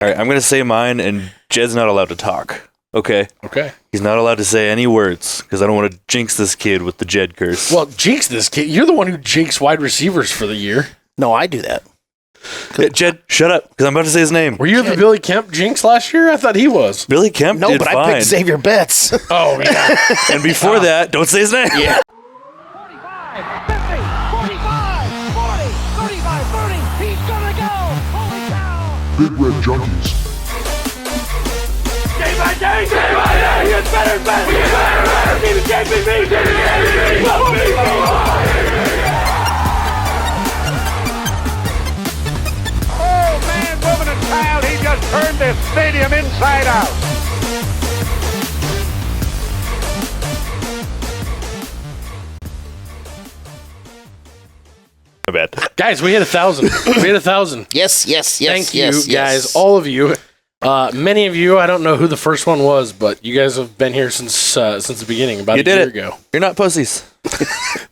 All right, I'm going to say mine, and Jed's not allowed to talk. Okay? Okay. He's not allowed to say any words because I don't want to jinx this kid with the Jed curse. Well, jinx this kid. You're the one who jinxed wide receivers for the year. No, I do that. Yeah, Jed, shut up because I'm about to say his name. Were you the Billy Kemp jinx last year? I thought he was. Billy Kemp did fine. I picked Xavier Betts. Oh, yeah. And before that, don't say his name. Yeah. 45, 50, 45, 40, 35, 30. He's gonna go. Holy cow. Big Red Junkies. Day by day, he gets better and better. He gets better and Oh, man, woman, and child, he just turned this stadium inside out. My bad. Guys, we hit 1,000. We hit 1,000. Yes. Thank you, guys. All of you. Many of you, I don't know who the first one was, but you guys have been here since the beginning, about a year ago. You're not pussies.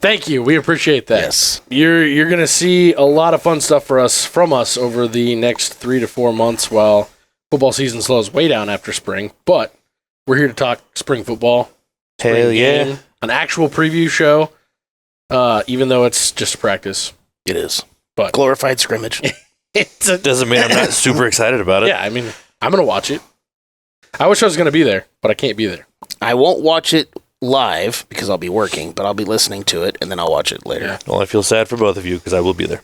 Thank you. We appreciate that. Yes. You're going to see a lot of fun stuff from us over the next 3 to 4 months while football season slows way down after spring. But we're here to talk spring football. Hell yeah. Game, an actual preview show, even though it's just a practice. It is. But glorified scrimmage. Doesn't mean I'm not super excited about it. Yeah, I mean, I'm going to watch it. I wish I was going to be there, but I can't be there. I won't watch it live because I'll be working, but I'll be listening to it, and then I'll watch it later. Yeah. Well, I feel sad for both of you because I will be there.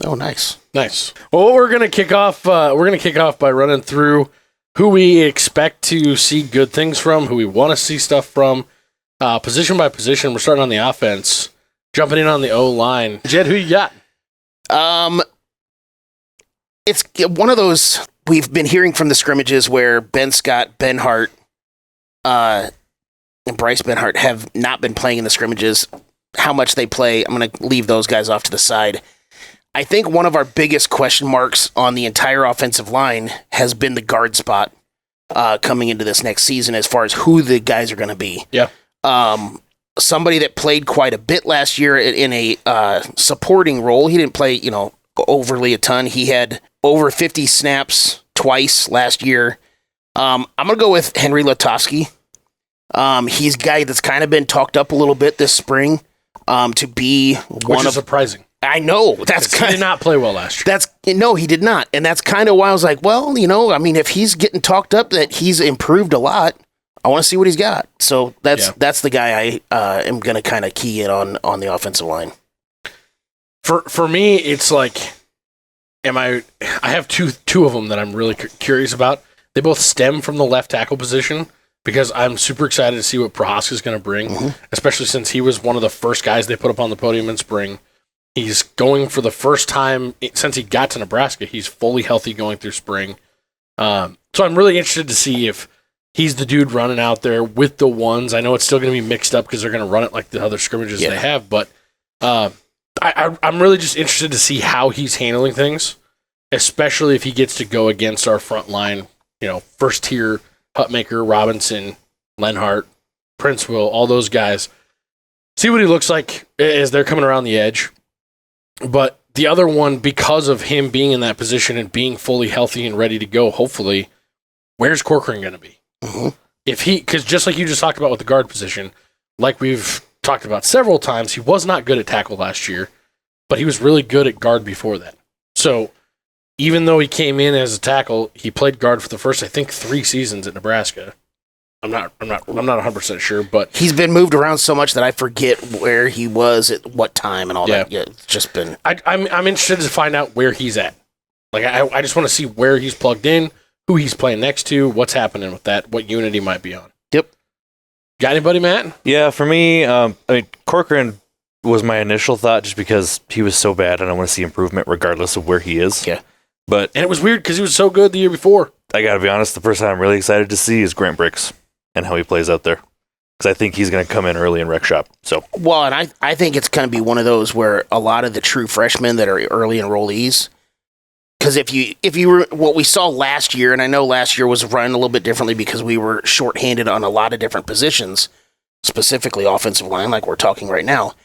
Oh, nice. Nice. Well, we're going to kick off by running through who we expect to see good things from, who we want to see stuff from, position by position. We're starting on the offense, jumping in on the O-line. Jed, who you got? It's one of those we've been hearing from the scrimmages where Ben Scott, Ben Hart, and Bryce Benhart have not been playing in the scrimmages. How much they play, I'm going to leave those guys off to the side. I think one of our biggest question marks on the entire offensive line has been the guard spot coming into this next season as far as who the guys are going to be. Yeah. Somebody that played quite a bit last year in a supporting role. He didn't play, overly a ton. He had over 50 snaps twice last year. I'm going to go with Henry Latofsky. He's a guy that's kind of been talked up a little bit this spring to be Which is surprising. I know. He did not play well last year. No, he did not. And that's kind of why I was like, well, if he's getting talked up that he's improved a lot, I want to see what he's got. So that's the guy I am going to kind of key in on the offensive line. For me, it's like, I have two of them that I'm really curious about. They both stem from the left tackle position because I'm super excited to see what Prohaska is going to bring, especially since he was one of the first guys they put up on the podium in spring. He's going for the first time since he got to Nebraska. He's fully healthy going through spring. So I'm really interested to see if he's the dude running out there with the ones. I know it's still going to be mixed up because they're going to run it like the other scrimmages they have, but I'm really just interested to see how he's handling things, especially if he gets to go against our front line, first tier, Hutmaker, Robinson, Lenhart, Princeville, all those guys. See what he looks like as they're coming around the edge. But the other one, because of him being in that position and being fully healthy and ready to go, hopefully, where's Corcoran going to be? Because just like you just talked about with the guard position, like we've talked about several times, he was not good at tackle last year, but he was really good at guard before that. So even though he came in as a tackle, he played guard for the first, I think, 3 seasons at Nebraska. I'm not 100% sure, but he's been moved around so much that I forget where he was at what time and all that. Yeah, it's just been. I'm interested to find out where he's at. Like I just want to see where he's plugged in, who he's playing next to, what's happening with that, what unit he might be on. Yep. Got anybody, Matt? Yeah, for me, Corcoran was my initial thought just because he was so bad and I want to see improvement regardless of where he is. Yeah. And it was weird because he was so good the year before. I got to be honest, the person I'm really excited to see is Grant Bricks and how he plays out there. Because I think he's going to come in early and wreck shop. Well, and I think it's going to be one of those where a lot of the true freshmen that are early enrollees, because if you were what we saw last year, and I know last year was run a little bit differently because we were shorthanded on a lot of different positions, specifically offensive line, like we're talking right now.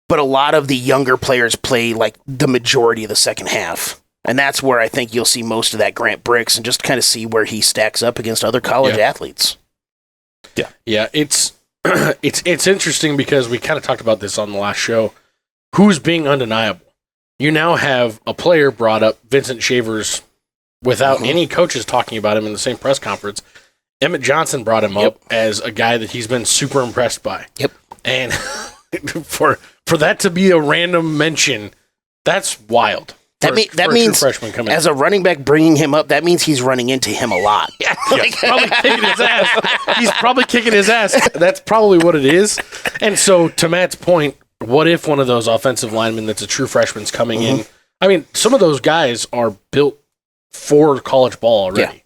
But a lot of the younger players play like the majority of the second half. And that's where I think you'll see most of that Grant Bricks and just kind of see where he stacks up against other college athletes. Yeah, it's it's interesting because we kind of talked about this on the last show. Who's being undeniable? You now have a player brought up, Vincent Shavers, without any coaches talking about him in the same press conference. Emmett Johnson brought him up as a guy that he's been super impressed by. Yep. And for that to be a random mention, that's wild. That means, freshman coming as a running back bringing him up, that means he's running into him a lot. Yeah, probably kicking his ass. He's probably kicking his ass. That's probably what it is. And so, to Matt's point, what if one of those offensive linemen that's a true freshman's coming in? I mean, some of those guys are built for college ball already. Yeah.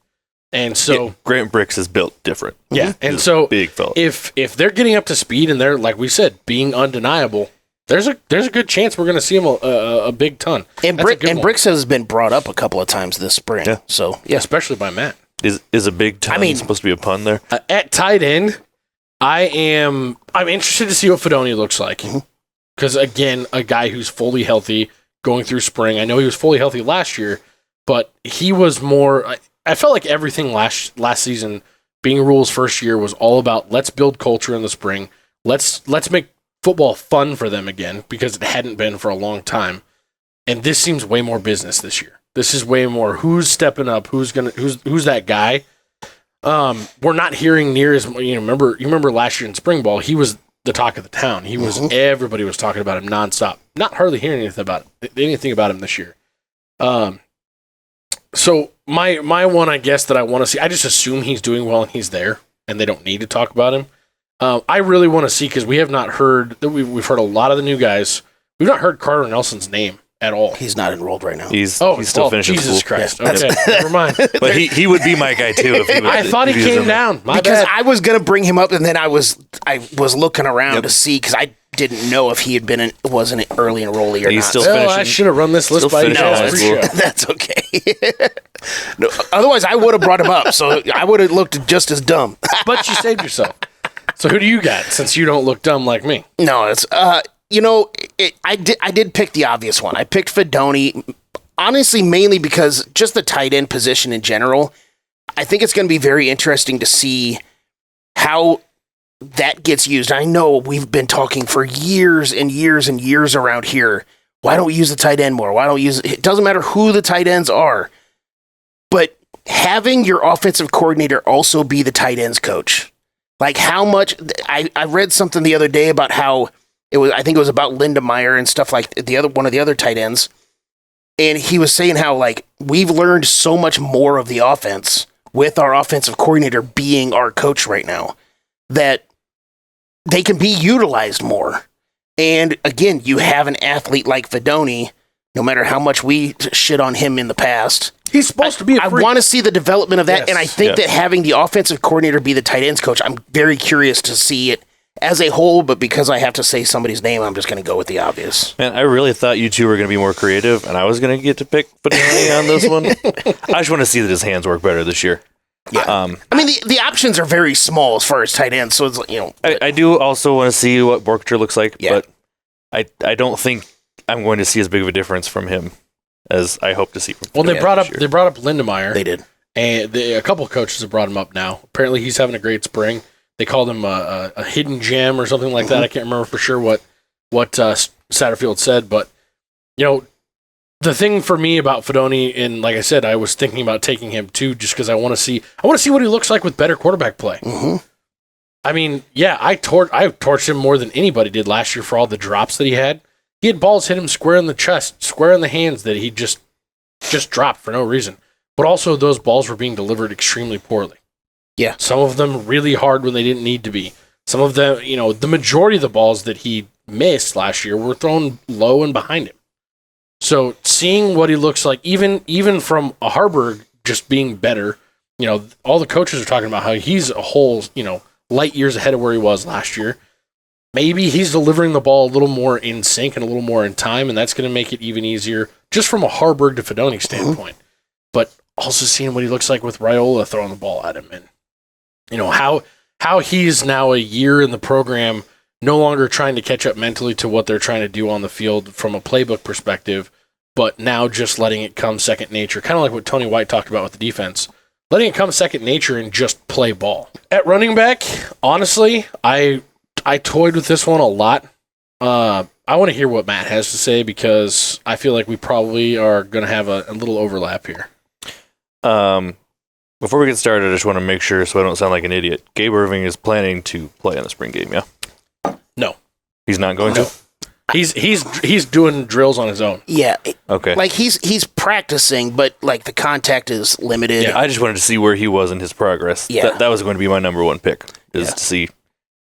And so Grant Bricks is built different. Yeah. And so big fella. If they're getting up to speed and they're, like we said, being undeniable, there's a good chance we're going to see him a big ton. And Bricks has been brought up a couple of times this spring. Yeah. So especially by Matt. Is a big ton supposed to be a pun there? At tight end, I'm interested to see what Fedoni looks like. Because again, a guy who's fully healthy going through spring. I know he was fully healthy last year, but he was more. I felt like everything last season, being Rule's first year, was all about let's build culture in the spring. Let's make football fun for them again, because it hadn't been for a long time. And this seems way more business this year. This is way more who's stepping up, who's that guy. We're not hearing near as you remember last year in spring ball, he was the talk of the town. He was everybody was talking about him nonstop. Not hardly hearing anything about him this year. So my one, I guess, that I want to see, I just assume he's doing well and he's there, and they don't need to talk about him. I really want to see, because we have not heard that we've heard a lot of the new guys. We've not heard Carter Nelson's name at all. He's not enrolled right now. He's still finishing Jesus school. Christ. Okay, never mind. But he would be my guy too. If he was, I thought he came down. Because I was gonna bring him up, and then I was looking around to see, because I didn't know if he had was an early enrollee or he's not. Still finishing. I should have run this list by you. That's okay. No, otherwise, I would have brought him up, so I would have looked just as dumb. But you saved yourself. So who do you got, since you don't look dumb like me? No, it's I did pick the obvious one. I picked Fedoni, honestly, mainly because just the tight end position in general. I think it's going to be very interesting to see how that gets used. I know we've been talking for years and years and years around here. Why don't we use the tight end more? Why don't we use it? It doesn't matter who the tight ends are, but having your offensive coordinator also be the tight ends coach. Like how much I read something the other day about how I think it was about Linda Meyer and stuff, like one of the other tight ends. And he was saying how, like, we've learned so much more of the offense with our offensive coordinator being our coach right now, that they can be utilized more. And again, you have an athlete like Fedoni, no matter how much we shit on him in the past. He's supposed to be I want to see the development of that. Yes. And I think that having the offensive coordinator be the tight ends coach, I'm very curious to see it as a whole, but because I have to say somebody's name, I'm just going to go with the obvious. Man, I really thought you two were going to be more creative, and I was going to get to pick Fedoni on this one. I just want to see that his hands work better this year. Yeah. I mean, the options are very small as far as tight ends, so it's, I do also want to see what Borkter looks like, but I don't think I'm going to see as big of a difference from him as I hope to see from him. Well, they brought up Linda Meyer. They did. And a couple of coaches have brought him up now. Apparently he's having a great spring. They called him a hidden gem or something like that. I can't remember for sure what Satterfield said, but the thing for me about Fedoni, and like I said, I was thinking about taking him too, just because I want to see what he looks like with better quarterback play. I mean, yeah, I torched him more than anybody did last year for all the drops that he had. He had balls hit him square in the chest, square in the hands that he just dropped for no reason. But also those balls were being delivered extremely poorly. Yeah. Some of them really hard when they didn't need to be. Some of them, the majority of the balls that he missed last year were thrown low and behind him. So seeing what he looks like, even from a Harburg just being better, all the coaches are talking about how he's a whole, light years ahead of where he was last year. Maybe he's delivering the ball a little more in sync and a little more in time, and that's going to make it even easier just from a Harburg to Fedoni standpoint. But also seeing what he looks like with Raiola throwing the ball at him, and how he's now a year in the program, no longer trying to catch up mentally to what they're trying to do on the field from a playbook perspective, but now just letting it come second nature, kind of like what Tony White talked about with the defense, letting it come second nature and just play ball. At running back, honestly, I toyed with this one a lot. I want to hear what Matt has to say because I feel like we probably are going to have a little overlap here. Before we get started, I just want to make sure so I don't sound like an idiot. Gabe Irving is planning to play in the spring game, yeah? No. He's not going to? He's doing drills on his own. Yeah. Okay. Like he's practicing, but like the contact is limited. Yeah, I just wanted to see where he was in his progress. Yeah. That was going to be my number one pick, is to see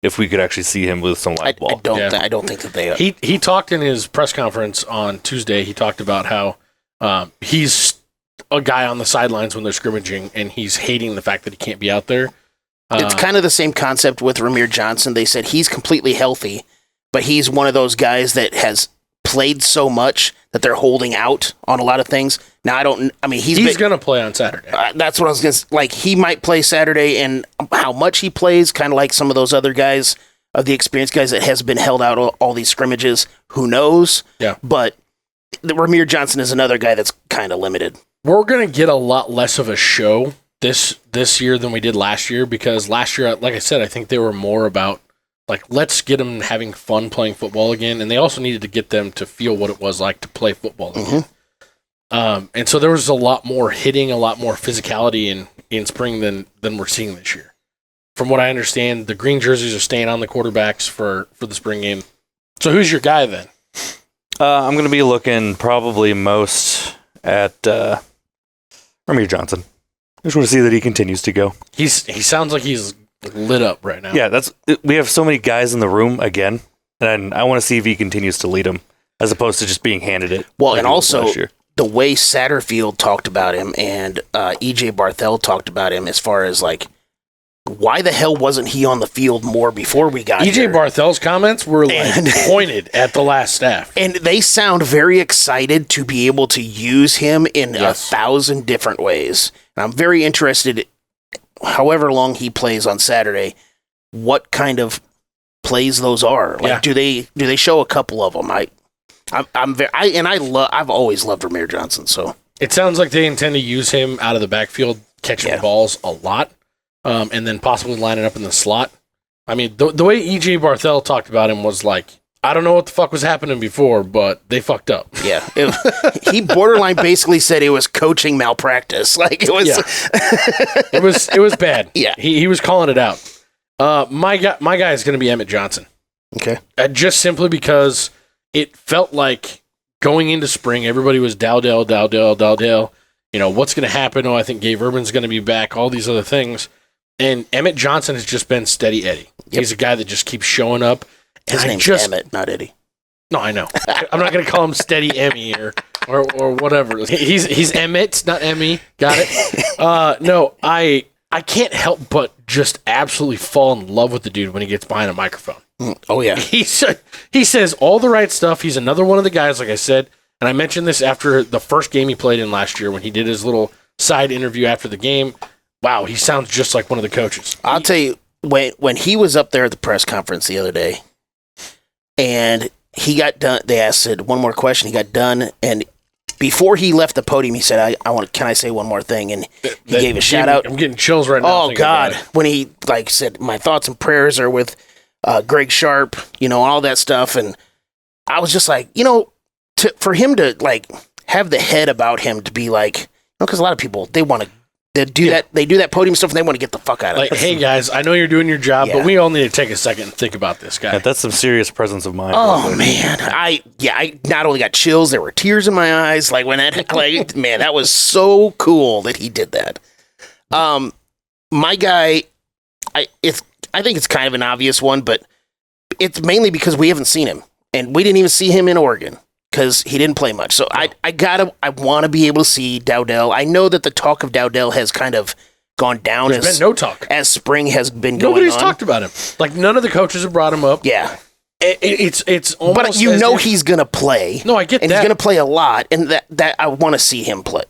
if we could actually see him with some live ball. I don't think that they are. He talked in his press conference on Tuesday. He talked about how he's a guy on the sidelines when they're scrimmaging, and he's hating the fact that he can't be out there. It's kind of the same concept with Ramir Johnson. They said he's completely healthy, but he's one of those guys that has played so much that they're holding out on a lot of things. Now, he's going to play on Saturday. That's what I was going to like. He might play Saturday, and how much he plays, kind of like some of those other guys, of the experienced guys that has been held out all these scrimmages. Who knows? Yeah. But Ramir Johnson is another guy that's kind of limited. We're going to get a lot less of a show this year than we did last year because last year, like I said, I think they were more about, like, let's get them having fun playing football again, and they also needed to get them to feel what it was like to play football again. And so there was a lot more hitting, a lot more physicality in spring than we're seeing this year. From what I understand, the green jerseys are staying on the quarterbacks for the spring game. So who's your guy then? I'm going to be looking probably most at Ramir Johnson. I just want to see that he continues to go. He sounds like he's lit up right now. Yeah, we have so many guys in the room again, and I want to see if he continues to lead them as opposed to just being handed it. Well, and also the way Satterfield talked about him and EJ Barthel talked about him as far as like, why the hell wasn't he on the field more before we got here? EJ Barthel's comments were pointed at the last staff. And they sound very excited to be able to use him in 1,000 different ways. And I'm very interested, however long he plays on Saturday, what kind of plays those are. Like, do they show a couple of them? I've always loved Ramir Johnson. So it sounds like they intend to use him out of the backfield, catching balls a lot. And then possibly lining up in the slot. I mean, the way E.J. Barthel talked about him was like, I don't know what the fuck was happening before, but they fucked up. Yeah. He borderline basically said it was coaching malpractice. Like, it was... Yeah. It was bad. Yeah. He was calling it out. My guy is going to be Emmett Johnson. Okay. Just simply because it felt like going into spring, everybody was Dowdell. You know, what's going to happen? Oh, I think Gabe Urban's going to be back, all these other things. And Emmett Johnson has just been steady Eddie. Yep. He's a guy that just keeps showing up. His name's Emmett, not Eddie. No, I know. I'm not going to call him Steady Emmy or whatever. He's Emmett, not Emmy. Got it? No, I can't help but just absolutely fall in love with the dude when he gets behind a microphone. Oh, yeah. He says all the right stuff. He's another one of the guys, like I said, and I mentioned this after the first game he played in last year when he did his little side interview after the game. Wow, he sounds just like one of the coaches. I'll tell you, when he was up there at the press conference the other day, and he got done, they asked one more question. He got done, and before he left the podium, he said, can I say one more thing? And he gave a shout out. I'm getting chills right now. Oh, God. When he said, my thoughts and prayers are with Greg Sharp, all that stuff. And I was just like, for him to have the head about him to be like, because a lot of people, they want to do that. They do that podium stuff and they want to get the fuck out of it. Hey guys, I know you're doing your job, but we all need to take a second and think about this guy. Yeah, that's some serious presence of mind. Oh man, I not only got chills, there were tears in my eyes. Like when that, man, that was so cool that he did that. My guy, I think it's kind of an obvious one, but it's mainly because we haven't seen him, and we didn't even see him in Oregon because he didn't play much. So I want to be able to see Dowdell. I know that the talk of Dowdell has kind of gone down. There's been no talk as spring has been going on. Nobody's talked about him. Like none of the coaches have brought him up. Yeah. It's almost. But he's going to play. No, I get that. And he's going to play a lot, and that I want to see him play.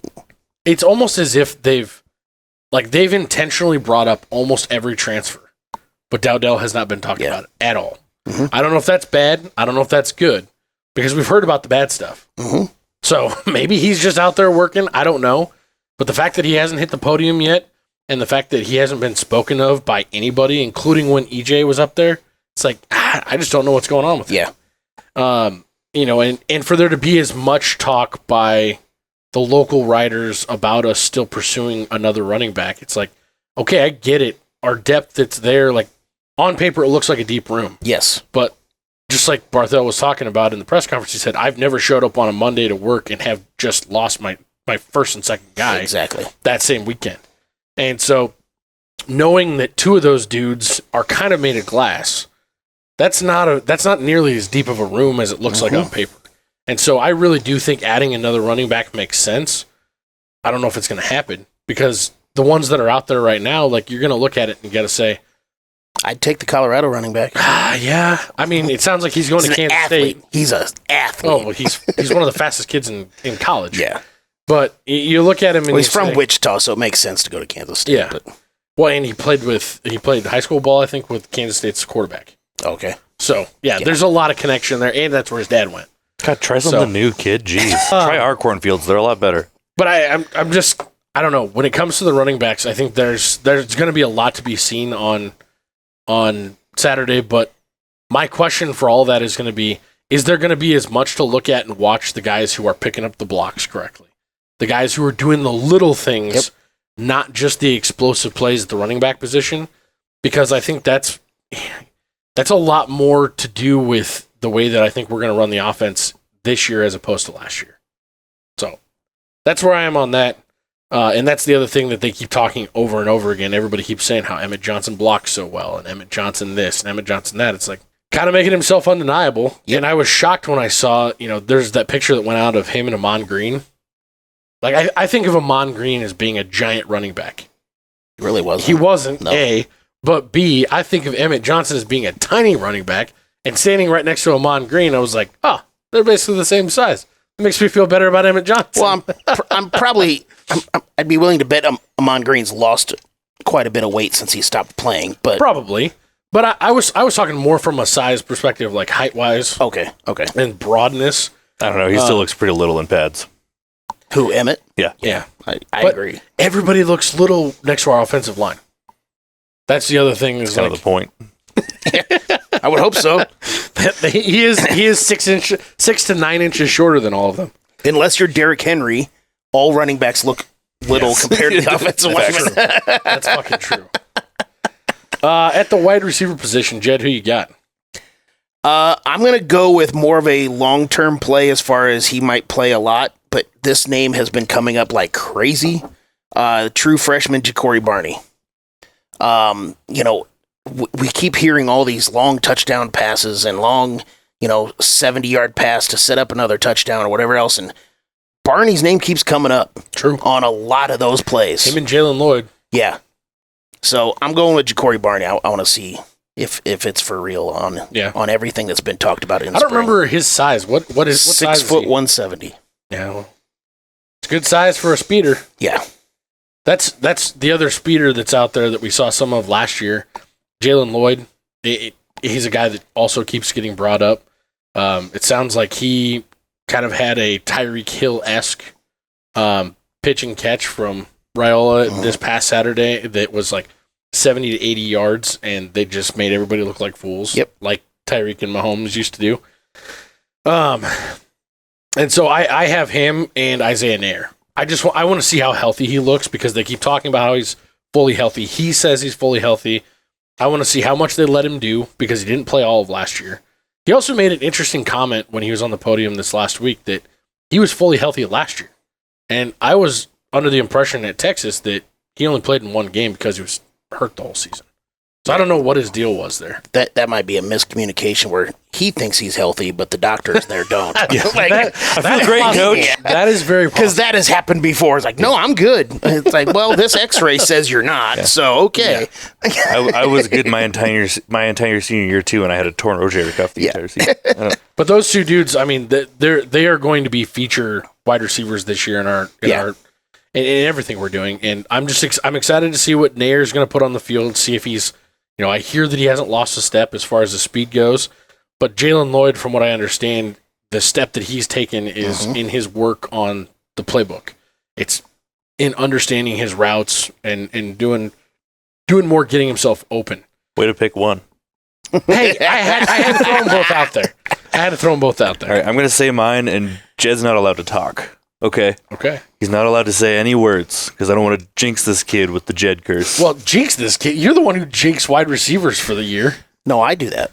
It's almost as if they've intentionally brought up almost every transfer, but Dowdell has not been talked about at all. Mm-hmm. I don't know if that's bad. I don't know if that's good because we've heard about the bad stuff. Mm-hmm. So maybe he's just out there working. I don't know. But the fact that he hasn't hit the podium yet, and the fact that he hasn't been spoken of by anybody, including when EJ was up there, it's like, I just don't know what's going on with him. Yeah. And for there to be as much talk by the local writers about us still pursuing another running back, it's like, okay, I get it. Our depth that's there, like on paper, it looks like a deep room. Yes. But just like Barthel was talking about in the press conference, he said, I've never showed up on a Monday to work and have just lost my first and second guy Exactly. that same weekend. And so knowing that two of those dudes are kind of made of glass, that's not nearly as deep of a room as it looks like on paper. And so I really do think adding another running back makes sense. I don't know if it's going to happen because the ones that are out there right now, like you're going to look at it and you got to say, I'd take the Colorado running back. Yeah. I mean, it sounds like he's going to Kansas State. He's an athlete. Oh, well, he's one of the fastest kids in college. Yeah. But you look at him and he's from Wichita, so it makes sense to go to Kansas State. Yeah. But. Well, and he played high school ball, I think, with Kansas State's quarterback. Okay. So, yeah, there's a lot of connection there, and that's where his dad went. God, try something new, kid. Jeez. Try our cornfields. They're a lot better. But I'm just, I don't know. When it comes to the running backs, I think there's going to be a lot to be seen on Saturday, but my question for all that is going to be, is there going to be as much to look at and watch the guys who are picking up the blocks correctly? The guys who are doing the little things, not just the explosive plays at the running back position, because I think that's a lot more to do with the way that I think we're going to run the offense this year as opposed to last year. So that's where I am on that. And that's the other thing that they keep talking over and over again. Everybody keeps saying how Emmett Johnson blocks so well, and Emmett Johnson this, and Emmett Johnson that. It's like kind of making himself undeniable. Yep. And I was shocked when I saw, there's that picture that went out of him and Amon Green. Like, I think of Amon Green as being a giant running back. He really wasn't. He wasn't, no. A. But B, I think of Emmett Johnson as being a tiny running back, and standing right next to Amon Green, I was like, oh, they're basically the same size. It makes me feel better about Emmett Johnson. Well, I'd be willing to bet Amon Green's lost quite a bit of weight since he stopped playing, but probably. But I was talking more from a size perspective, like height wise. Okay. And broadness. I don't know. He still looks pretty little in pads. Who, Emmett? Yeah. I agree. Everybody looks little next to our offensive line. That's the other thing. Is kind of the point. I would hope so. He is 6 to 9 inches shorter than all of them. Unless you're Derrick Henry, all running backs look little compared to the offensive linemen. That's fucking true. At the wide receiver position, Jed, who you got? I'm going to go with more of a long-term play as far as he might play a lot, but this name has been coming up like crazy. True freshman Ja'Cory Barney. We keep hearing all these long touchdown passes and long, 70-yard pass to set up another touchdown or whatever else, and Barney's name keeps coming up. True. On a lot of those plays. Him and Jalen Lloyd. Yeah. So I'm going with Ja'Cory Barney. I want to see if it's for real on everything that's been talked about in the spring. Remember his size. What size 6 foot 170. Yeah, well, it's good size for a speeder. Yeah. That's the other speeder that's out there that we saw some of last year. Jalen Lloyd. He's a guy that also keeps getting brought up. It sounds like he kind of had a Tyreek Hill-esque pitch and catch from Raiola this past Saturday that was like 70 to 80 yards, and they just made everybody look like fools. Yep. Like Tyreek and Mahomes used to do. And so I have him and Isaiah Nair. I want to see how healthy he looks because they keep talking about how he's fully healthy. He says he's fully healthy. I want to see how much they let him do because he didn't play all of last year. He also made an interesting comment when he was on the podium this last week that he was fully healthy last year. And I was under the impression at Texas that he only played in one game because he was hurt the whole season. So I don't know what his deal was there. That might be a miscommunication where he thinks he's healthy, but the doctors there don't. I feel great, coach. Yeah. That is very possible. Because that has happened before. It's like, no, I'm good. It's like, well, this X-ray says you're not, so okay. Yeah. I was good my entire senior year too, and I had a torn rotator cuff the entire season. But those two dudes, I mean, they are going to be feature wide receivers this year in everything we're doing, and I'm excited to see what Nair's going to put on the field. See if he's, I hear that he hasn't lost a step as far as the speed goes, but Jalen Lloyd, from what I understand, the step that he's taken is in his work on the playbook. It's in understanding his routes and doing more, getting himself open. Way to pick one. Hey, I had to throw them both out there. All right, I'm going to say mine, and Jed's not allowed to talk. Okay? Okay. He's not allowed to say any words because I don't want to jinx this kid with the Jed curse. Well, jinx this kid. You're the one who jinxed wide receivers for the year. No, I do that.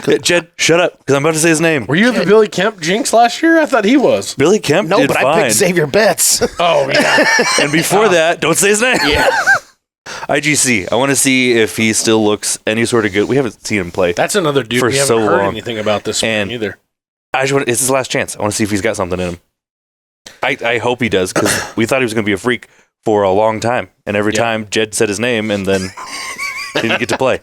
Yeah, Jed, shut up because I'm about to say his name. Were you the Billy Kemp jinx last year? I thought he was. Billy Kemp No, did but fine. I picked Xavier Betts. Oh, yeah. And before that, don't say his name. Yeah. IGC. I want to see if he still looks any sort of good. We haven't seen him play. That's another dude For we haven't so heard long. anything about this And one either. It's his last chance. I want to see if he's got something in him. I hope he does because we thought he was going to be a freak for a long time. And every time Jed said his name and then didn't get to play.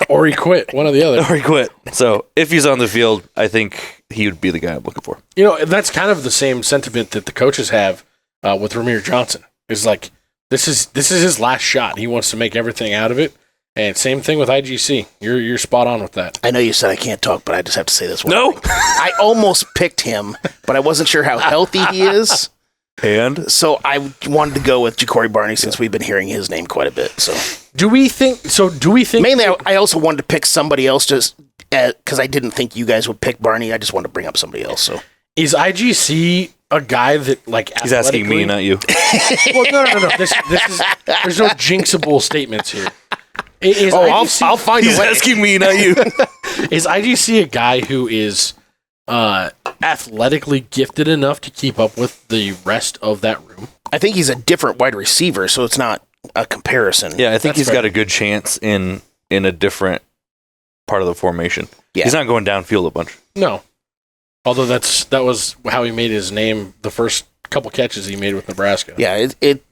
Or he quit, one or the other. Or he quit. So if he's on the field, I think he would be the guy I'm looking for. You know, that's kind of the same sentiment that the coaches have with Ramir Johnson. It's like, this is his last shot. He wants to make everything out of it. And same thing with IGC. You're spot on with that. I know you said I can't talk, but I just have to say this one. No. I almost picked him, but I wasn't sure how healthy he is. And So I wanted to go with Ja'Cory Barney since we've been hearing his name quite a bit. So Do we think mainly, I also wanted to pick somebody else just because I didn't think you guys would pick Barney. I just wanted to bring up somebody else. So is IGC a guy that, like, he's asking me, not you. Well, no. This is, there's no jinxable statements here. I'll find He's a way. asking me, not you. Is IGC a guy who is athletically gifted enough to keep up with the rest of that room? I think he's a different wide receiver, so it's not a comparison. Yeah, I think That's he's fair. got a good chance in a different part of the formation. Yeah. He's not going downfield a bunch. No. Although that was how he made his name the first couple catches he made with Nebraska. Yeah,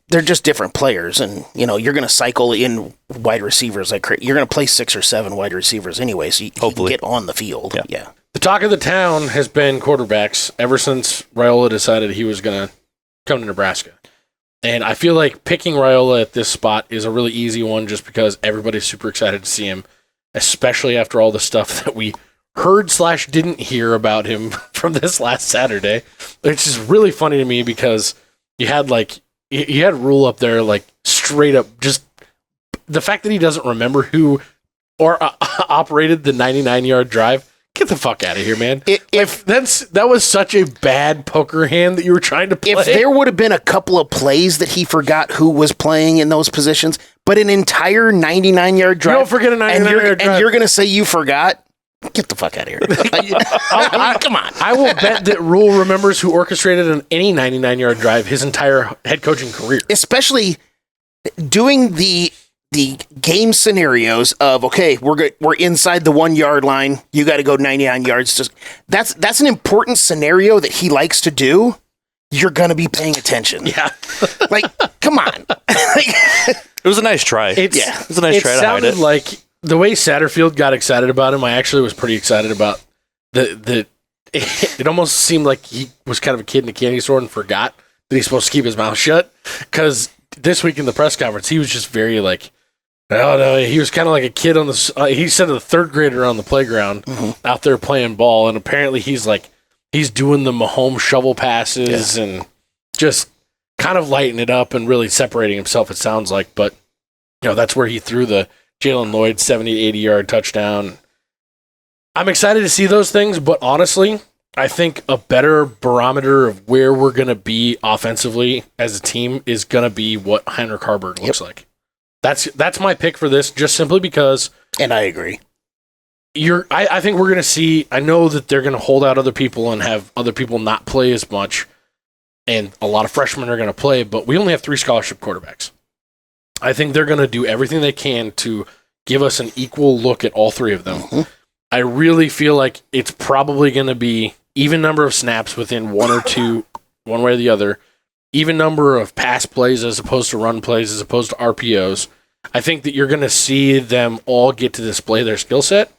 they're just different players, and you're going to cycle in wide receivers like crazy. You're going to play 6 or 7 wide receivers anyway, so you can Hopefully. get on the field. Yeah. The talk of the town has been quarterbacks ever since Raiola decided he was going to come to Nebraska. And I feel like picking Raiola at this spot is a really easy one just because everybody's super excited to see him, especially after all the stuff that we heard/didn't hear about him from this last Saturday, which is really funny to me because you had Rule up there, like, straight up, just the fact that he doesn't remember who operated the 99-yard drive. Get the fuck out of here, man. That was such a bad poker hand that you were trying to play. If there would have been a couple of plays that he forgot who was playing in those positions, but an entire 99-yard drive. don't forget a 99-yard drive. And you're going to say you forgot? Get the fuck out of here. Come on. I will bet that Rule remembers who orchestrated any 99-yard drive his entire head coaching career. Especially doing the game scenarios of, okay, we're inside the 1 yard line. You got to go 99 yards. Just that's an important scenario that he likes to do. You're going to be paying attention. Yeah. Like, come on. It was a nice try. It was a nice try to hide it. sounded like the way Satterfield got excited about him, I actually was pretty excited about it almost seemed like he was kind of a kid in a candy store and forgot that he's supposed to keep his mouth shut. Because this week in the press conference, he was just very like, oh no, he was kind of like a kid on the, he said a third grader on the playground out there playing ball. And apparently he's doing the Mahomes shovel passes and just kind of lighting it up and really separating himself, it sounds like. But, that's where he threw the Jalen Lloyd 70, 80-yard touchdown. I'm excited to see those things, but honestly, I think a better barometer of where we're going to be offensively as a team is going to be what Heinrich Haarberg looks like. That's my pick for this, just simply because... And I agree. I think we're going to see... I know that they're going to hold out other people and have other people not play as much, and a lot of freshmen are going to play, but we only have 3 scholarship quarterbacks. I think they're going to do everything they can to give us an equal look at all 3 of them. Mm-hmm. I really feel like it's probably going to be even number of snaps within 1 or 2, one way or the other, even number of pass plays as opposed to run plays as opposed to RPOs. I think that you're going to see them all get to display their skill set,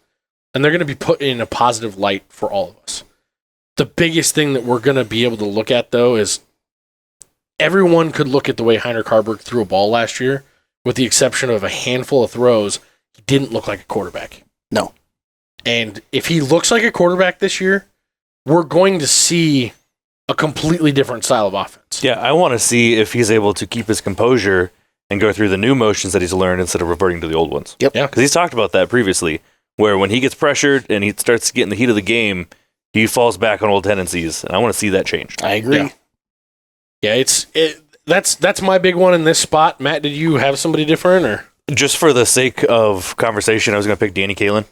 and they're going to be put in a positive light for all of us. The biggest thing that we're going to be able to look at, though, is everyone could look at the way Heinrich Haarberg threw a ball last year, with the exception of a handful of throws. He didn't look like a quarterback. No. And if he looks like a quarterback this year, we're going to see a completely different style of offense. Yeah, I want to see if he's able to keep his composure and go through the new motions that he's learned instead of reverting to the old ones. Yep. Yeah. Because he's talked about that previously, where when he gets pressured and he starts to get in the heat of the game, he falls back on old tendencies, and I want to see that change. I agree. Yeah, that's my big one in this spot. Matt, did you have somebody different or? Just for the sake of conversation, I was going to pick Danny Kaelin.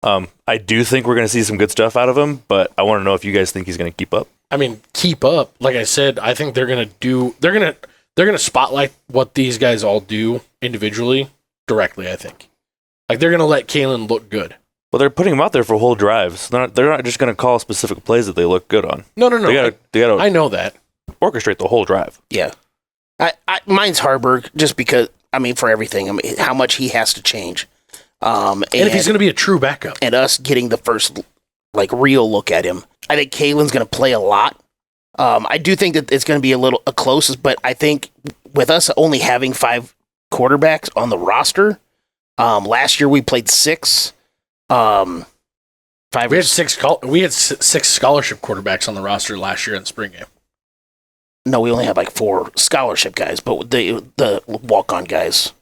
I do think we're going to see some good stuff out of him, but I want to know if you guys think he's going to keep up. I mean, keep up. Like I said, I think they're going to spotlight what these guys all do individually directly, I think. Like they're going to let Kaelin look good. Well, they're putting him out there for whole drives. They're not just going to call specific plays that they look good on. No. They got I know that. orchestrate the whole drive. Yeah. Mine's Harburg just because, for everything. How much he has to change. And if he's going to be a true backup. And us getting the first, real look at him. I think Kaelin's going to play a lot. I do think that it's going to be a close, but I think with us only having 5 quarterbacks on the roster, last year we played 6. We had 6 scholarship quarterbacks on the roster last year in the spring game. No, we only had 4 scholarship guys, but the walk-on guys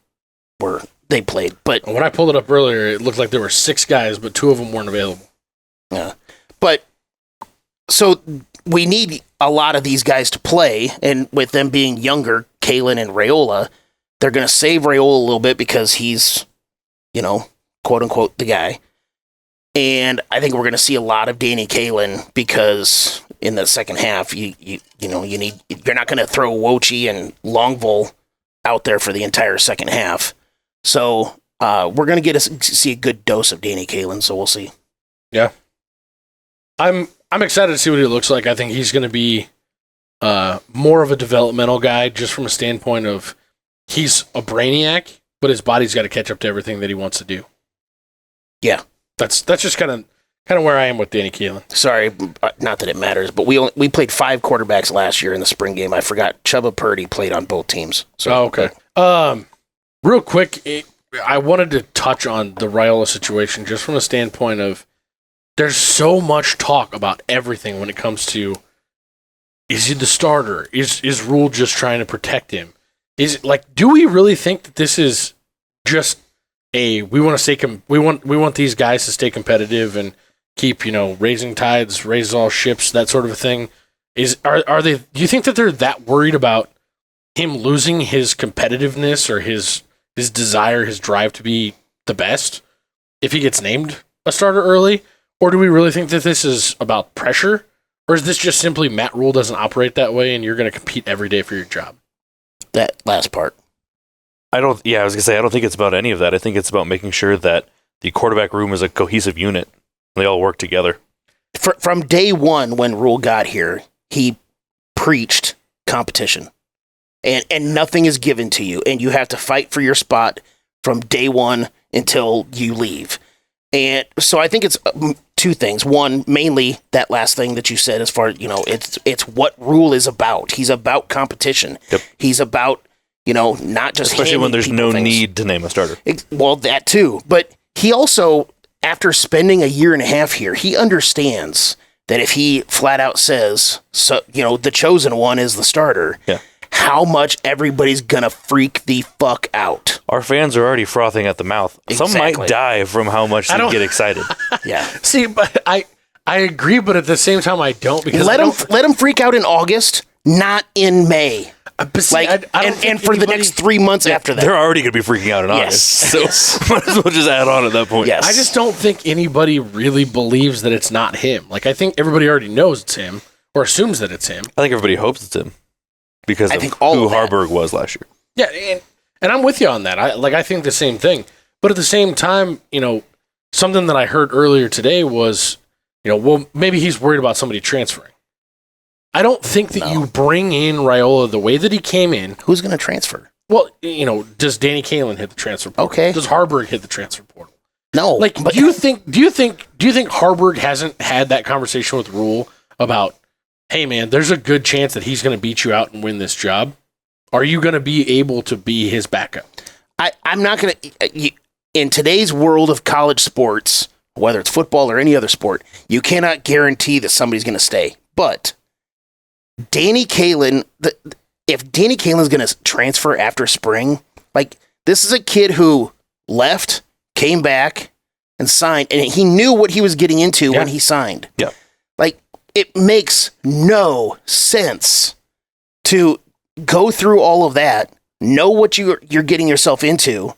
they played. But when I pulled it up earlier, it looked like there were 6 guys, but 2 of them weren't available. Yeah, but so we need a lot of these guys to play, and with them being younger, Kaelin and Raiola, they're going to save Raiola a little bit because he's, quote unquote, the guy. And I think we're going to see a lot of Danny Kaelin because in the second half, you're not going to throw Wojcik and Longville out there for the entire second half. So we're going to see a good dose of Danny Kaelin. So we'll see. Yeah, I'm excited to see what he looks like. I think he's going to be more of a developmental guy, just from a standpoint of he's a brainiac, but his body's got to catch up to everything that he wants to do. Yeah. That's just kind of where I am with Danny Kaelin. Sorry, not that it matters, but we played 5 quarterbacks last year in the spring game. I forgot Chubba Purdy played on both teams. So okay. Real quick, I wanted to touch on the Raiola situation just from a standpoint of there's so much talk about everything when it comes to is he the starter? Is Rule just trying to protect him? Do we really think that this is just we want these guys to stay competitive and keep, raising tides, raise all ships, that sort of a thing? Are they? Do you think that they're that worried about him losing his competitiveness or his desire, his drive to be the best if he gets named a starter early? Or do we really think that this is about pressure? Or is this just simply Matt Rule doesn't operate that way and you're going to compete every day for your job? That last part. I was going to say, I don't think it's about any of that. I think it's about making sure that the quarterback room is a cohesive unit. They all work together. From day one, when Rule got here, he preached competition. And nothing is given to you. And you have to fight for your spot from day one until you leave. And so I think it's 2 things. One, mainly that last thing that you said as far as, it's what Rule is about. He's about competition. Yep. He's about, not just especially when there's no things. need to name a starter. Well, that too. But he also, after spending a year and a half here, he understands that if he flat out says, the chosen one is the starter, how much everybody's going to freak the fuck out. Our fans are already frothing at the mouth. Exactly. Some might die from how much they get excited. Yeah. See, but I agree, but at the same time, I don't because let them freak out in August, not in May. But see, I don't and for the next 3 months after that. They're already going to be freaking out in August. So might as well just add on at that point. Yes. I just don't think anybody really believes that it's not him. I think everybody already knows it's him or assumes that it's him. I think everybody hopes it's him because of who Harburg was last year. Yeah, and I'm with you on that. I think the same thing. But at the same time, something that I heard earlier today was, maybe he's worried about somebody transferring. I don't think that you bring in Raiola the way that he came in. Who's going to transfer? Well, does Danny Kaelin hit the transfer portal? Okay. Does Harburg hit the transfer portal? No. Do you think Harburg hasn't had that conversation with Rule about, hey man, there's a good chance that he's going to beat you out and win this job? Are you going to be able to be his backup? I'm not going to. In today's world of college sports, whether it's football or any other sport, you cannot guarantee that somebody's going to stay. But Danny Kaelin, if Danny Kaelin's going to transfer after spring, like, this is a kid who left, came back, and signed, and he knew what he was getting into when he signed. Yeah. Like, it makes no sense to go through all of that, know what you're getting yourself into,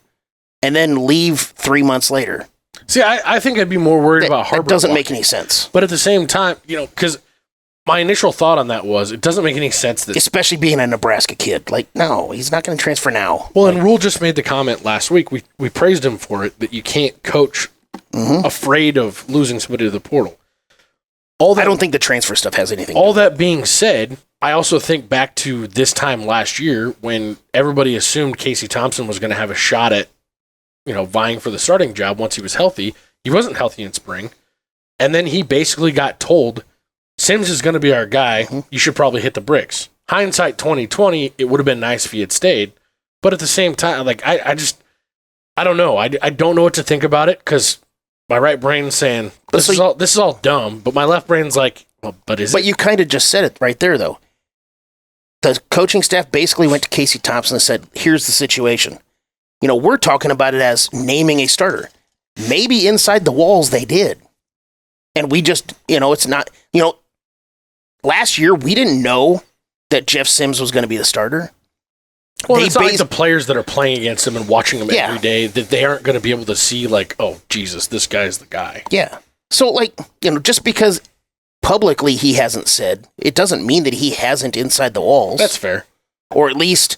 and then leave 3 months later. See, I think I'd be more worried about Harbor. That doesn't walking. make any sense. But at the same time, because my initial thought on that was, it doesn't make any sense that... Especially being a Nebraska kid. Like, no, he's not going to transfer now. Well, and Rule just made the comment last week, we praised him for it, that you can't coach afraid of losing somebody to the portal. I don't think the transfer stuff has anything All that being said, I also think back to this time last year when everybody assumed Casey Thompson was going to have a shot at, vying for the starting job once he was healthy. He wasn't healthy in spring. And then he basically got told, Sims is going to be our guy. You should probably hit the bricks. Hindsight 2020, it would have been nice if he had stayed. But at the same time, like, I don't know. I don't know what to think about it because my right brain's saying, this is all dumb. But my left brain's like, well, but is it? But you kind of just said it right there, though. The coaching staff basically went to Casey Thompson and said, here's the situation. We're talking about it as naming a starter. Maybe inside the walls they did. And we just, it's not, last year we didn't know that Jeff Sims was going to be the starter. Well, it's not like the players that are playing against him and watching him every day, that they aren't going to be able to see, like, oh, Jesus, this guy's the guy. Yeah. So, like, just because publicly he hasn't said, it doesn't mean that he hasn't inside the walls. That's fair. Or at least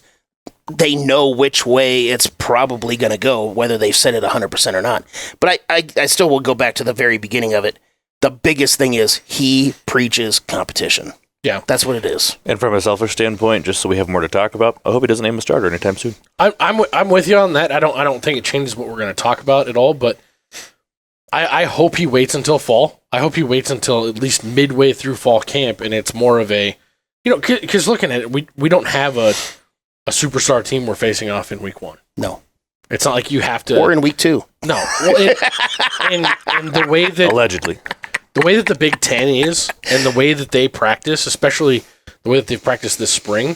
they know which way it's probably going to go, whether they've said it 100% or not. But I still will go back to the very beginning of it. The biggest thing is he preaches competition. Yeah. That's what it is. And from a selfish standpoint, just so we have more to talk about, I hope he doesn't name a starter anytime soon. I'm with you on that. I don't think it changes what we're going to talk about at all, but I hope he waits until fall. I hope he waits until at least midway through fall camp, and it's more of a, because looking at it, we don't have a superstar team we're facing off in week 1. No. It's not like you have to. Or in week 2. No. Well, and the way that. Allegedly. The way that the Big Ten is, and the way that they practice, especially the way that they've practiced this spring,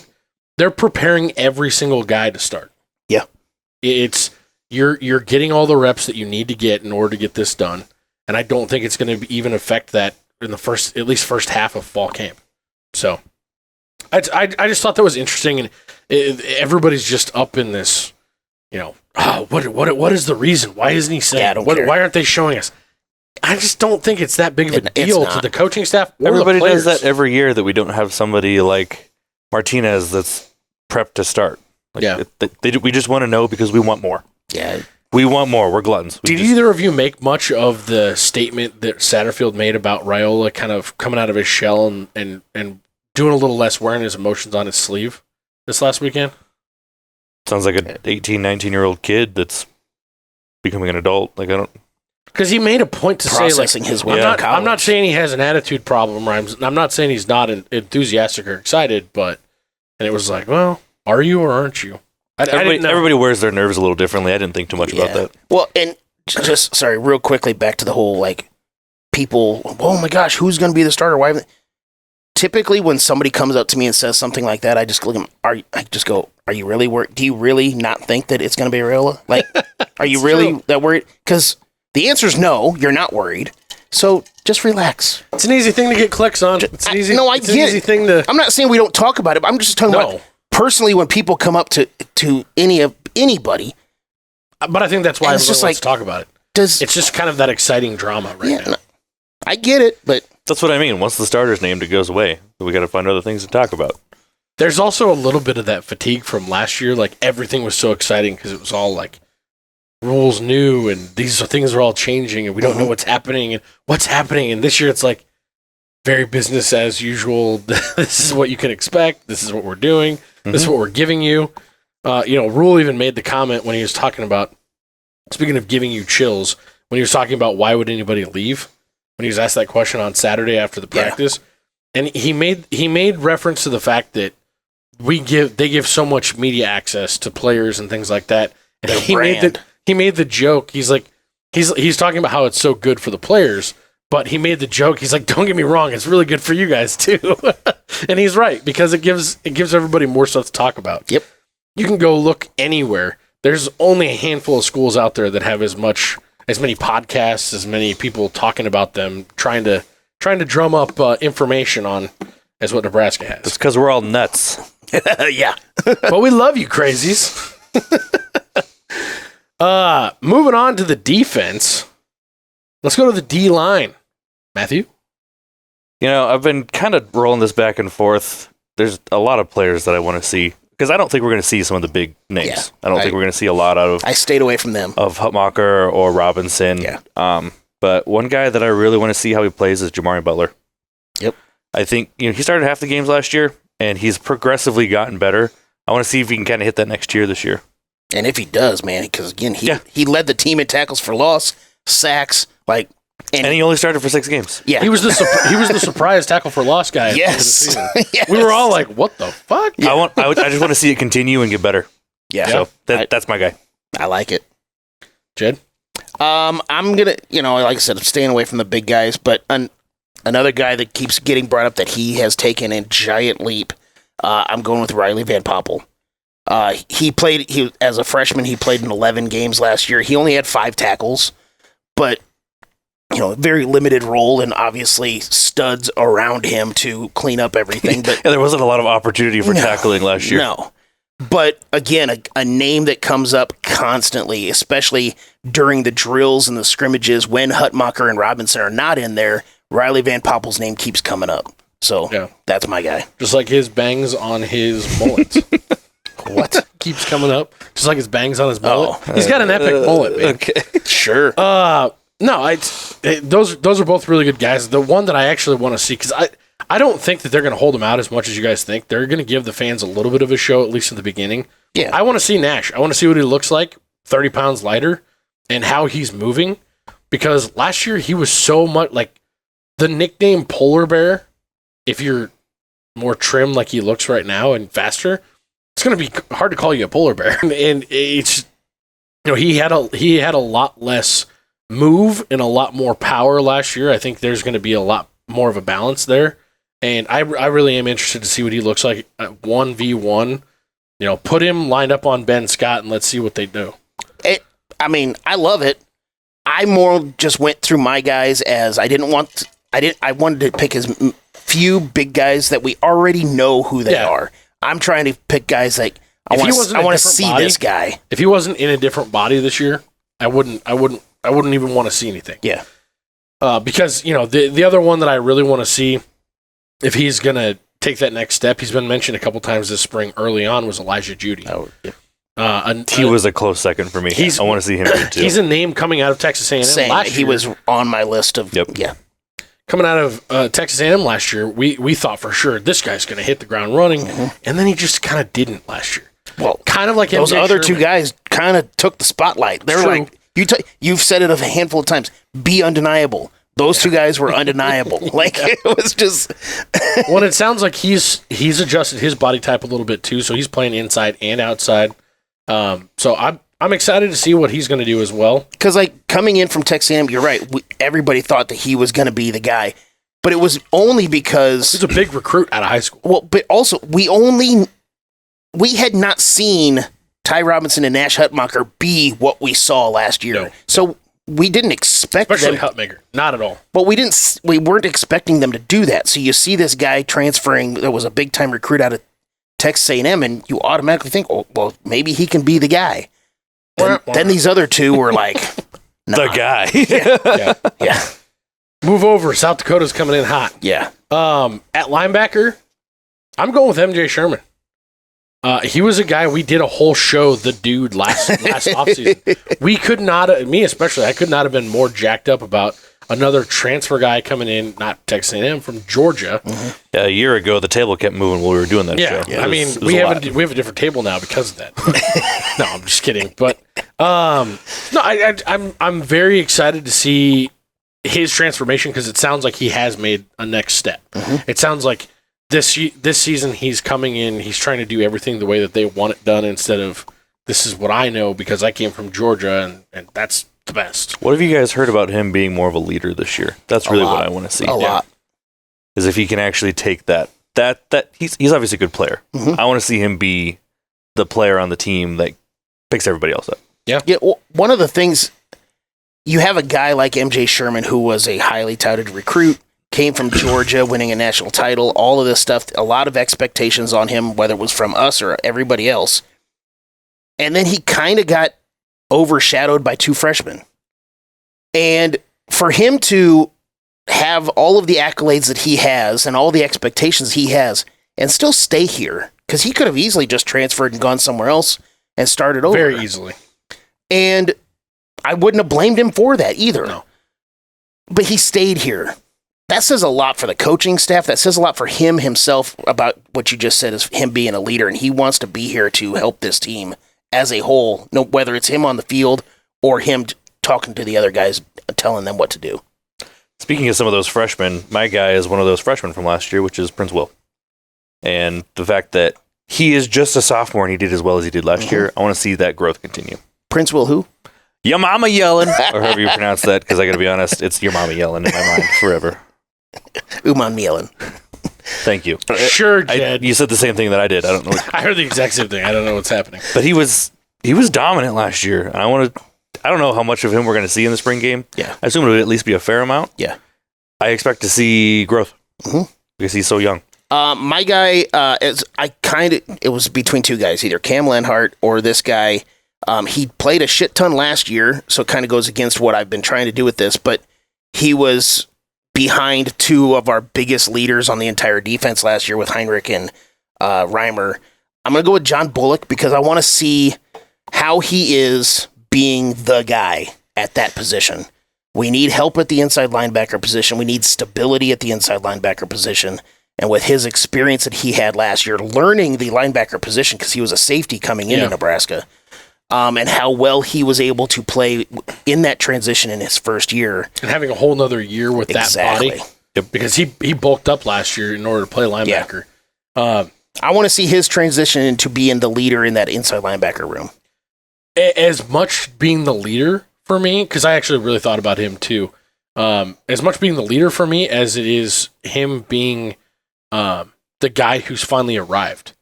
they're preparing every single guy to start. Yeah. It's you're getting all the reps that you need to get in order to get this done, and I don't think it's going to even affect that in the first half of fall camp. So, I just thought that was interesting, and everybody's just up in this, what is the reason? Why isn't he saying? Yeah, why aren't they showing us? I just don't think it's that big of a deal to the coaching staff or Everybody the players. does that every year that we don't have somebody like Martinez that's prepped to start. We just want to know because we want more. Yeah. We want more. We're gluttons. Did either of you make much of the statement that Satterfield made about Raiola kind of coming out of his shell and doing a little less wearing his emotions on his sleeve this last weekend? Sounds like an 18, 19-year-old kid that's becoming an adult. Like, I don't... Because he made a point to Processing say, his like, way out of college. I'm not saying he has an attitude problem, Rhymes. I'm not saying he's not enthusiastic or excited, and it was like, well, are you or aren't you? I didn't know. Everybody wears their nerves a little differently. I didn't think too much about that. Well, and just, sorry, real quickly, back to the whole, like, people, oh my gosh, who's going to be the starter? Why? Typically, when somebody comes up to me and says something like that, I just look at them, are you really worried? Do you really not think that it's going to be Raiola? Like, are you really that worried? Because the answer is no, you're not worried. So just relax. It's an easy thing to get clicks on. It's an easy thing to. I'm not saying we don't talk about it, but I'm just talking about personally when people come up to anybody. But I think that's why everyone wants to talk about it. It's just kind of that exciting drama now. I get it, but that's what I mean. Once the starter's named, it goes away. We got to find other things to talk about. There's also a little bit of that fatigue from last year. Like, everything was so exciting because it was all like rules new and these things are all changing and we don't know what's happening. And this year it's like very business as usual. This is what you can expect. This is what we're doing. This is what we're giving you. Rule even made the comment when he was talking about, speaking of giving you chills, when he was talking about why would anybody leave, when he was asked that question on Saturday after the practice. And he made reference to the fact that they give so much media access to players and things like that. And he made the joke. He's like, he's talking about how it's so good for the players, but he made the joke. He's like, don't get me wrong, it's really good for you guys too. And he's right, because it gives everybody more stuff to talk about. Yep. You can go look anywhere. There's only a handful of schools out there that have as many podcasts, as many people talking about them, trying to drum up information on as what Nebraska has. It's because we're all nuts. Yeah. But we love you, crazies. Moving on to the defense. Let's go to the D-line. Matthew? I've been kind of rolling this back and forth. There's a lot of players that I want to see, because I don't think we're going to see some of the big names. Yeah, I don't think we're going to see a lot out of I stayed away from them. of Hutmacher or Robinson. Yeah. But one guy that I really want to see how he plays is Jamari Butler. Yep. I think he started half the games last year, and he's progressively gotten better. I want to see if he can kind of hit that next year this year. And if he does, man, because again, he led the team in tackles for loss, sacks, and he only started for 6 games. Yeah. He was the surprise tackle for loss guy. Yes. Yes. We were all like, "What the fuck?" Yeah. I just want to see it continue and get better. Yeah. So that's my guy. I like it. Jed? I'm gonna, like I said, I'm staying away from the big guys, but another guy that keeps getting brought up that he has taken a giant leap. I'm going with Riley Van Poppel. As a freshman, he played in 11 games last year. He only had 5 tackles, but very limited role, and obviously studs around him to clean up everything. But there wasn't a lot of opportunity for tackling last year. No. But again, a name that comes up constantly, especially during the drills and the scrimmages when Hutmacher and Robinson are not in there, Riley Van Poppel's name keeps coming up. So that's my guy. Just like his bangs on his mullet. What? Keeps coming up. Just like his bangs on his mullet. He's got an epic mullet, man. Okay. Sure. No, those are both really good guys. The one that I actually want to see, because I don't think that they're going to hold him out as much as you guys think. They're going to give the fans a little bit of a show, at least in the beginning. Yeah. I want to see Nash. I want to see what he looks like, 30 pounds lighter, and how he's moving. Because last year he was so much like the nickname Polar Bear. If you're more trim like he looks right now and faster, it's going to be hard to call you a polar bear. And it's, he had a lot less move and a lot more power last year. I think there's going to be a lot more of a balance there. And I really am interested to see what he looks like at 1v1. Put him lined up on Ben Scott and let's see what they do. I love it. I more just went through my guys as I wanted to pick as few big guys that we already know who they are. I'm trying to pick guys like I want to see this guy. If he wasn't in a different body this year, I wouldn't even want to see anything. Yeah. Because the other one that I really want to see, if he's gonna take that next step, he's been mentioned a couple times this spring early on, was Elijah Judy. Oh, yeah. He was a close second for me. I want to see him too. He's a name coming out of Texas A&M last year. He was on my list of Coming out of Texas A&M last year, we thought for sure this guy's going to hit the ground running, and then he just kind of didn't last year. Well, kind of like those MJ other Sherman. 2 guys kind of took the spotlight. They're like, you've said it a handful of times, be undeniable. Those 2 guys were undeniable. It was just. Well, it sounds like he's adjusted his body type a little bit too, so he's playing inside and outside. So I'm excited to see what he's going to do as well. Because coming in from Texas A&M, you're right. Everybody thought that he was going to be the guy, but it was only because he's a big recruit out of high school. Well, but also we had not seen Ty Robinson and Nash Hutmacher be what we saw last year. No. So we didn't expect especially them. Hutmacher, not at all. But we weren't expecting them to do that. So you see this guy transferring that was a big time recruit out of Texas A&M, and you automatically think, oh, well, maybe he can be the guy. Then these other 2 were like, nah. The guy. Yeah. Move over. South Dakota's coming in hot. Yeah. At linebacker, I'm going with MJ Sherman. He was a guy we did a whole show, the dude, last offseason. We could not, me especially, I could not have been more jacked up about another transfer guy coming in, not Texas A&M, from Georgia. Yeah, a year ago, the table kept moving while we were doing that show. Yeah, we have a different table now because of that. No, I'm just kidding. But I'm very excited to see his transformation because it sounds like he has made a next step. It sounds like this season he's coming in, he's trying to do everything the way that they want it done instead of this is what I know because I came from Georgia and that's the best. What have you guys heard about him being more of a leader this year? That's really what I want to see. A lot. Is if he can actually take that he's obviously a good player. I want to see him be the player on the team that picks everybody else up. Yeah. Well, one of the things, you have a guy like MJ Sherman who was a highly touted recruit, came from Georgia, winning a national title, all of this stuff, a lot of expectations on him, whether it was from us or everybody else. And then he kind of got overshadowed by 2 freshmen. And for him to have all of the accolades that he has and all the expectations he has and still stay here, because he could have easily just transferred and gone somewhere else and started over. Very easily. And I wouldn't have blamed him for that either. No. But he stayed here. That says a lot for the coaching staff. That says a lot for him himself about what you just said is him being a leader, and he wants to be here to help this team as a whole, whether it's him on the field or him talking to the other guys, telling them what to do. Speaking of some of those freshmen, my guy is one of those freshmen from last year, which is Prince Will. And the fact that he is just a sophomore and he did as well as he did last year, I want to see that growth continue. Prince Will who? Your mama yelling, or however you pronounce that, because I got to be honest, it's your mama yelling in my mind forever. Uman Mielen. Thank you. Sure, Jed. You said the same thing that I did. I don't know. I heard the exact same thing. I don't know what's happening. But he was dominant last year. And I don't know how much of him we're going to see in the spring game. Yeah. I assume it would at least be a fair amount. Yeah. I expect to see growth because he's so young. My guy, it was between 2 guys, either Cam Lenhart or this guy. He played a shit ton last year, so it kind of goes against what I've been trying to do with this, but he was behind 2 of our biggest leaders on the entire defense last year with Heinrich and Reimer. I'm going to go with John Bullock because I want to see how he is being the guy at that position. We need help at the inside linebacker position. We need stability at the inside linebacker position. And with his experience that he had last year, learning the linebacker position because he was a safety coming into Nebraska, and how well he was able to play in that transition in his first year. And having a whole nother year with that body. Yep. Because he bulked up last year in order to play linebacker. Yeah. I want to see his transition into being the leader in that inside linebacker room. As much being the leader for me, because I actually really thought about him too, as much being the leader for me as it is him being the guy who's finally arrived.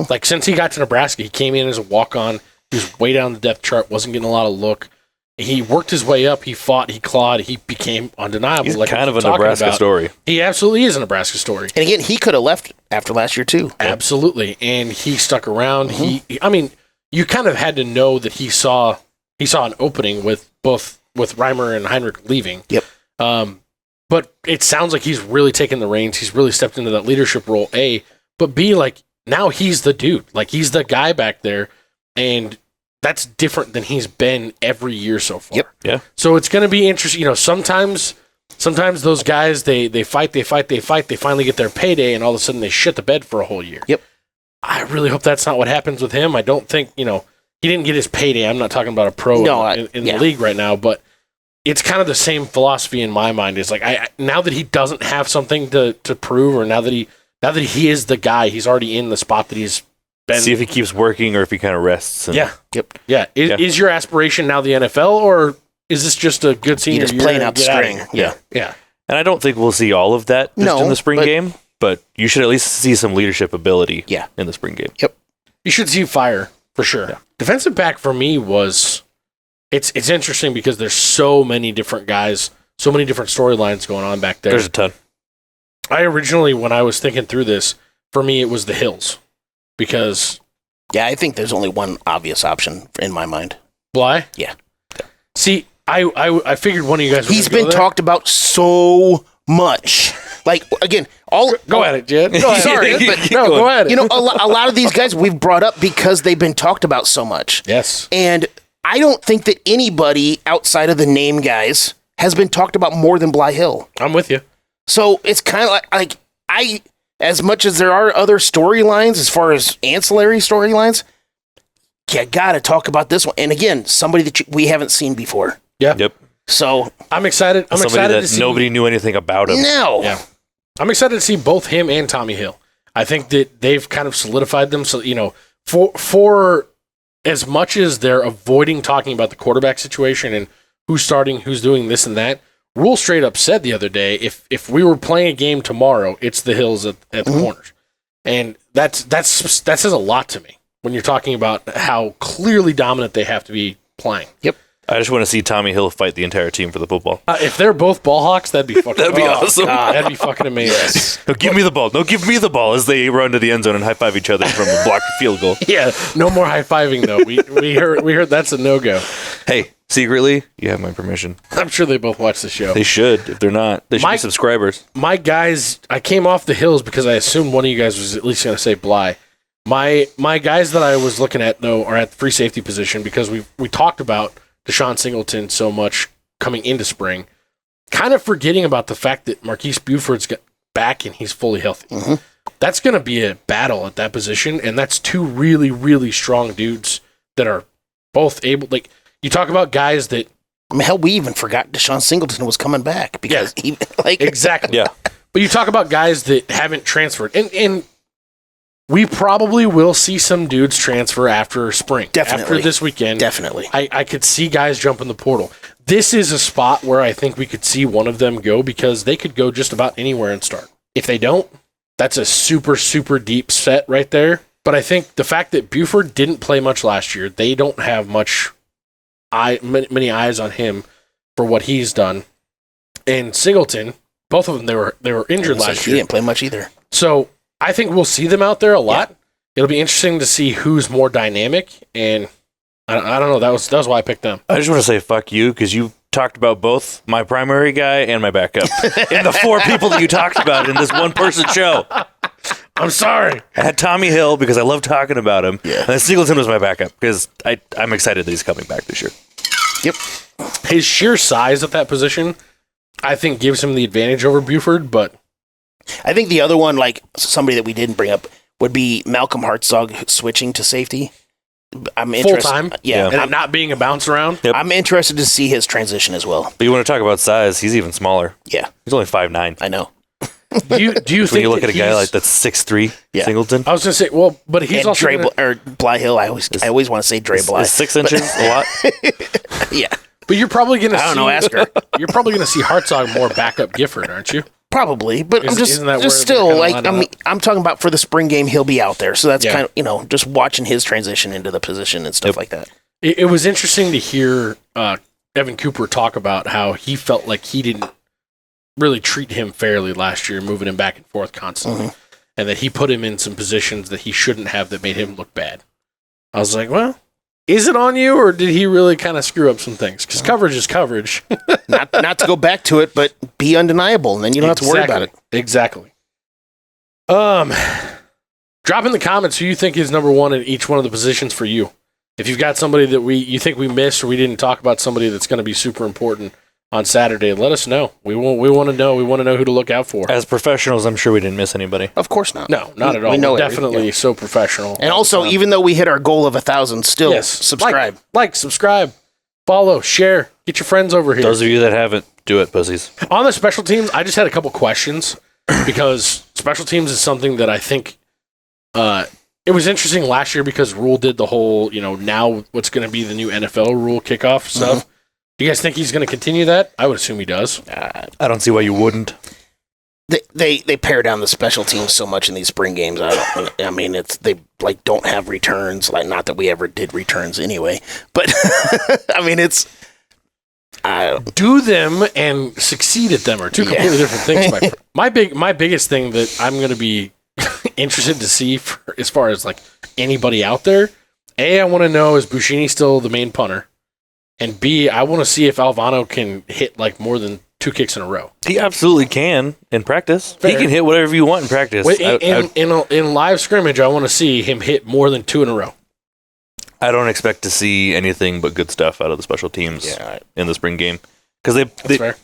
Like, since he got to Nebraska, he came in as a walk-on. He was way down the depth chart, wasn't getting a lot of look. He worked his way up. He fought. He clawed. He became undeniable. He's kind of a Nebraska story. He absolutely is a Nebraska story. And again, he could have left after last year too. Absolutely, and he stuck around. I mean, you kind of had to know that he saw an opening with Reimer and Heinrich leaving. Yep. But it sounds like he's really taken the reins. He's really stepped into that leadership role. A, but B, like, now he's the dude. Like, he's the guy back there, and that's different than he's been every year so far. Yep. Yeah. So it's going to be interesting. You know, sometimes those guys, they fight, they finally get their payday, and all of a sudden they shit the bed for a whole year. Yep. I really hope that's not what happens with him. I don't think, he didn't get his payday. I'm not talking about a pro in the league right now, but it's kind of the same philosophy in my mind. It's like, now that he doesn't have something to prove, or now that he is the guy, he's already in the spot that he's been. See if he keeps working or if he kind of rests. Is your aspiration now the NFL, or is this just a good senior year? Just playing out the string. Yeah. And I don't think we'll see all of that in the spring game, but you should at least see some leadership ability in the spring game. Yep. You should see fire, for sure. Yeah. Defensive back for me was, it's interesting because there's so many different guys, so many different storylines going on back there. There's a ton. I originally, when I was thinking through this, for me it was the Hills. Because... yeah, I think there's only one obvious option in my mind. Bly? Yeah. See, I figured one of you guys He's been talked about so much. Like, again, Go at it, Jed. Sorry, but go at it. A lot of these guys we've brought up because they've been talked about so much. Yes. And I don't think that anybody outside of the name guys has been talked about more than Bly Hill. I'm with you. So it's kind of like as much as there are other storylines, as far as ancillary storylines, you got to talk about this one. And again, somebody that we haven't seen before. Yeah. Yep. So I'm excited. I'm somebody excited that to see. Nobody knew anything about him. No. Yeah. I'm excited to see both him and Tommy Hill. I think that they've kind of solidified them. So, for as much as they're avoiding talking about the quarterback situation, and who's starting, who's doing this and that. Rule straight up said the other day, if we were playing a game tomorrow, it's the Hills at the corners. And that says a lot to me when you're talking about how clearly dominant they have to be playing. Yep. I just want to see Tommy Hill fight the entire team for the football. If they're both ball hawks, that'd be fucking Awesome. God, that'd be fucking amazing. No, give me the ball. No, give me the ball as they run to the end zone and high five each other from a blocked field goal. Yeah, no more high fiving though. We heard that's a no go. Hey, secretly, you have my permission. I'm sure they both watch the show. They should. If they're not, they should be subscribers. My guys, I came off the Hills because I assumed one of you guys was at least going to say Bly. My guys that I was looking at though are at the free safety position because we talked about Deshaun Singleton so much coming into spring, kind of forgetting about the fact that Marquise Buford's got back and he's fully healthy. Mm-hmm. That's going to be a battle at that position, and that's two really, really strong dudes that are both able. Like you talk about guys that. I mean, hell, we even forgot Deshaun Singleton was coming back because he exactly. Yeah. But you talk about guys that haven't transferred, and we probably will see some dudes transfer after spring. Definitely. After this weekend. Definitely. I could see guys jump in the portal. This is a spot where I think we could see one of them go because they could go just about anywhere and start. If they don't, that's a super, super deep set right there. But I think the fact that Buford didn't play much last year, they don't have many eyes on him for what he's done. And Singleton, both of them, they were injured last year. He didn't play much either. So I think we'll see them out there a lot. Yeah. It'll be interesting to see who's more dynamic, and I don't know. That was why I picked them. I just want to say fuck you because you talked about both my primary guy and my backup and the four people that you talked about in this one-person show. I'm sorry. I had Tommy Hill because I love talking about him. Yeah. And then Singleton was my backup because I'm excited that he's coming back this year. Yep. His sheer size at that position, I think, gives him the advantage over Buford, but I think the other one, like somebody that we didn't bring up, would be Malcolm Hartzog switching to safety. I'm interested. Full time, yeah, and not being a bounce around. Yep. I'm interested to see his transition as well. But you want to talk about size? He's even smaller. Yeah, He's only 5'9". I know. Do you think when you look that at a guy like that's 6'3", Yeah. Singleton? I was gonna say, well, but he's And also Bly Hill. I always want to say Dre Bly. Is 6 inches a lot? Yeah, But you're probably gonna. I don't know. Ask her. You're probably gonna see Hartzog more backup Gifford, aren't you? Probably, but I'm Isn't that where just they're still kinda like lining up? I'm talking about for the spring game. He'll be out there, so that's Yeah. kind of just watching his transition into the position and stuff like that. It was interesting to hear Evan Cooper talk about how he felt like he didn't really treat him fairly last year, moving him back and forth constantly, and that he put him in some positions that he shouldn't have that made him look bad. I was like, well, is it on you, or did he really kind of screw up some things? Because coverage is coverage. not to go back to it, but be undeniable, and then you don't have to worry about it. Exactly. Drop in the comments who you think is number one in each one of the positions for you. If you've got somebody that you think we missed or we didn't talk about, somebody that's going to be super important on Saturday, let us know. We want to know. We want to know who to look out for. As professionals, I'm sure we didn't miss anybody. Of course not. No, not at all. We know We're everything. definitely so professional. And also, even though we hit our goal of 1,000, still yes, subscribe. like, subscribe, follow, share, get your friends over here. Those of you that haven't, do it, pussies. On the special teams, I just had a couple questions because special teams is something that I think it was interesting last year because Rule did the whole, now what's going to be the new NFL rule kickoff stuff. Do you guys think he's going to continue that? I would assume he does. I don't see why you wouldn't. They pare down the special teams so much in these spring games. I mean, they don't have returns. Like, not that we ever did returns anyway, but I mean, it's do them and succeed at them are two completely different things. My biggest thing that I'm going to be interested to see as far as like anybody out there. A, I want to know, is Buschini still the main punter? And B, I want to see if Alvano can hit like more than 2 kicks in a row. He absolutely can in practice. Fair. He can hit whatever you want in practice. In live scrimmage, I want to see him hit more than 2 in a row. I don't expect to see anything but good stuff out of the special teams in the spring game. Because they Fair.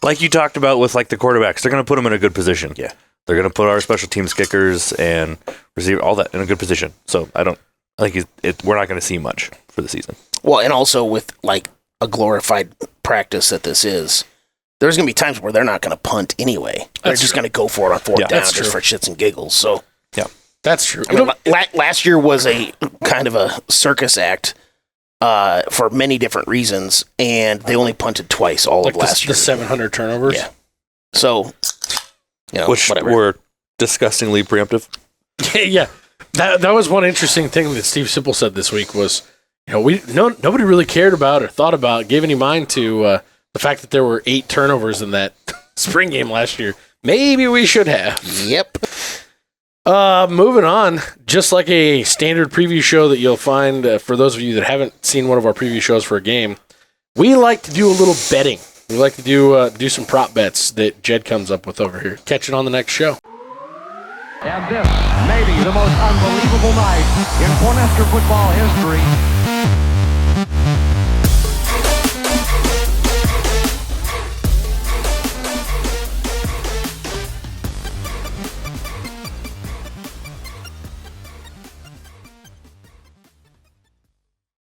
like you talked about with like the quarterbacks, they're going to put them in a good position. Yeah. They're going to put our special teams kickers and receiver, all that in a good position. So I think we're not going to see much for the season. well, and also with like a glorified practice that this is, there's going to be times where they're not going to punt anyway. They're just going to go for it on 4th down that's just for shits and giggles. So That's true. I mean, last year was a kind of a circus act for many different reasons, and they only punted twice all of last year. The 700 turnovers? Yeah. So, which whatever. were disgustingly preemptive. Yeah. That was one interesting thing that Steve Sipple said this week was, nobody really cared about or thought about, gave any mind to the fact that there were 8 turnovers in that spring game last year. Maybe we should have. Yep. Moving on, just like a standard preview show that you'll find for those of you that haven't seen one of our preview shows for a game, we like to do a little betting. We like to do some prop bets that Jed comes up with over here. Catch it on the next show. And this may be the most unbelievable night in Cornhusker football history.